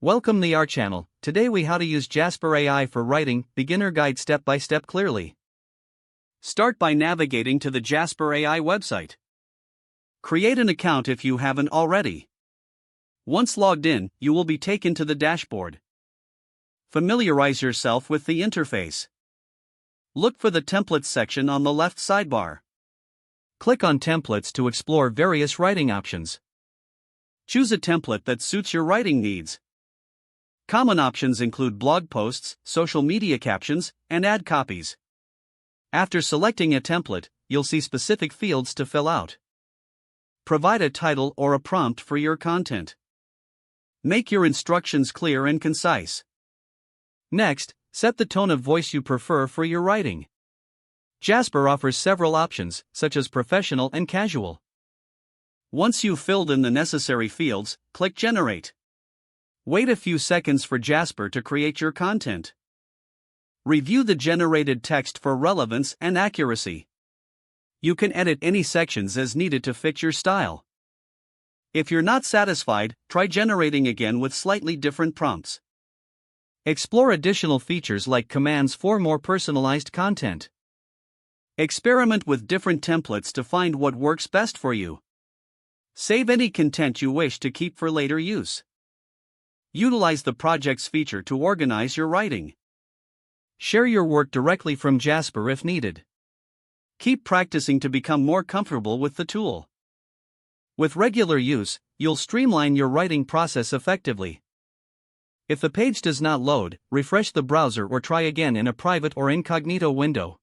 Welcome to our channel. Today we how to use Jasper AI for writing, beginner guide step by step clearly. Start by navigating to the Jasper AI website. Create an account if you haven't already. Once logged in, you will be taken to the dashboard. Familiarize yourself with the interface. Look for the Templates section on the left sidebar. Click on Templates to explore various writing options. Choose a template that suits your writing needs. Common options include blog posts, social media captions, and ad copies. After selecting a template, you'll see specific fields to fill out. Provide a title or a prompt for your content. Make your instructions clear and concise. Next, set the tone of voice you prefer for your writing. Jasper offers several options, such as professional and casual. Once you've filled in the necessary fields, click Generate. Wait a few seconds for Jasper to create your content. Review the generated text for relevance and accuracy. You can edit any sections as needed to fit your style. If you're not satisfied, try generating again with slightly different prompts. Explore additional features like commands for more personalized content. Experiment with different templates to find what works best for you. Save any content you wish to keep for later use. Utilize the projects feature to organize your writing. Share your work directly from Jasper if needed. Keep practicing to become more comfortable with the tool. With regular use, you'll streamline your writing process effectively. If the page does not load, refresh the browser or try again in a private or incognito window.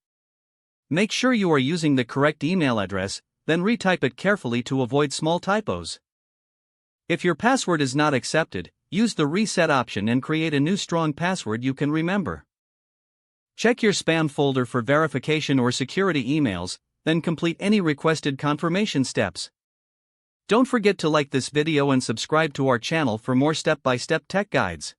Make sure you are using the correct email address, then retype it carefully to avoid small typos. If your password is not accepted, use the reset option and create a new strong password you can remember. Check your spam folder for verification or security emails, then complete any requested confirmation steps. Don't forget to like this video and subscribe to our channel for more step-by-step tech guides.